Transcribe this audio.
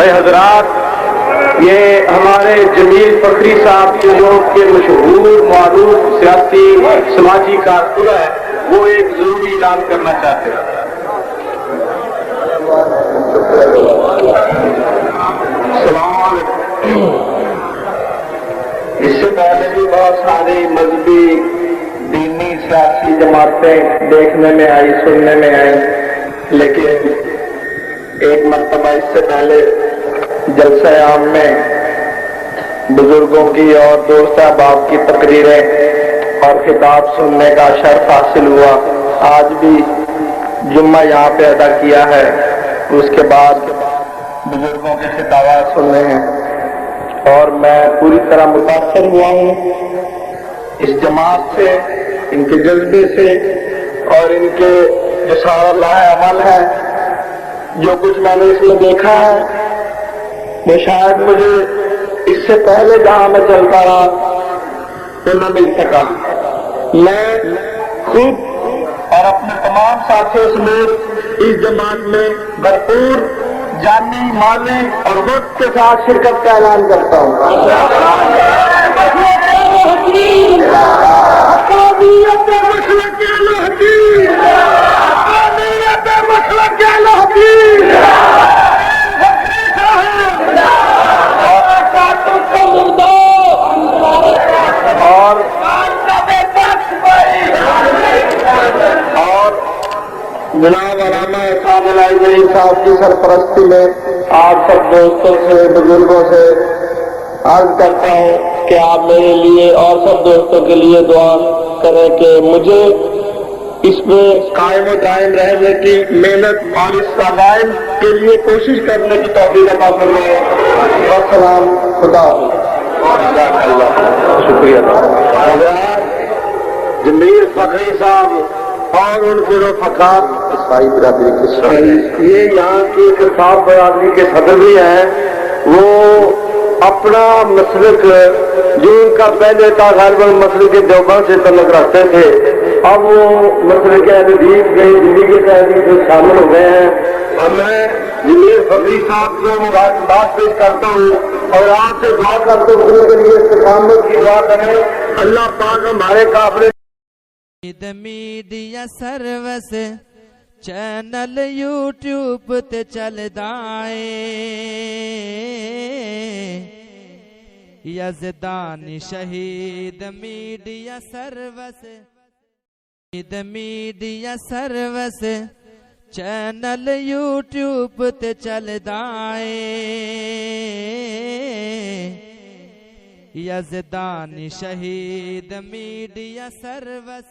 बड़े हजरात, ये हमारे जमील फखरी साहब जो के मशहूर मारूफ सियासी समाजी कारकुन है, वो एक जरूरी ऐलान करना चाहते हैं। इससे पहले भी बहुत सारी मजहबी दीनी सियासी जमातें देखने में आई, सुनने में आई, लेकिन एक मरतबा इससे पहले जलसा आम में बुजुर्गों की और दोस्त अहबाब की तकरीरें और खिताब सुनने का शर्फ हासिल हुआ। आज भी जुम्मा यहाँ पे अदा किया है, उसके बाद बुजुर्गों के खिताबात सुनने हैं और मैं पूरी तरह मुतासर हुआ हूँ इस जमात से, इनके जज्बे से और इनके जो सारा लाहे-अमल है, जो कुछ मैंने इसमें देखा है वो शायद मुझे इससे पहले जहां मैं चलता रहा तो न मिल सका। मैं खुद और अपने तमाम साथियों समेत इस जमात में भरपूर जानी मानी और वक्त के साथ शिरकत का ऐलान करता हूँ। जनाब अलामा साहब की सरपरस्ती में आप सब दोस्तों से, बुजुर्गों से अर्ज करता हूँ कि आप मेरे लिए और सब दोस्तों के लिए दुआ करें कि मुझे इसमें कायम और दायम रहने की मेहनत और इस कायम के लिए कोशिश करने की तौफीक अता फरमाए। अस्सलाम, खुदा शुक्रिया। जमील फखरी साहब और उनके रफ़क़ात ईसाई बिरादरी के ये यहाँ की किताब बिरादरी के सदर भी हैं, वो अपना मसलक जो उनका पहले था गैर मसलक देवबंद से तल्लुक़ रखते थे, अब वो मसलक हदीस के जिंदगी के हदीस में शामिल हो गए हैं। और मैं जमील फखरी साहब को मुबारकबाद पेश करता हूँ और आपसे दुआ करते हुए उनके लिए इस्तिक़ामत की दुआ करें। अल्लाह पाक हमारे काफ़िर मीडिया सर्विस चैनल यूट्यूब ते चलदा यज़दानी शहीद मीडिया सर्विस चैनल यूट्यूब ते चलदा यज़दानी शहीद मीडिया सर्विस।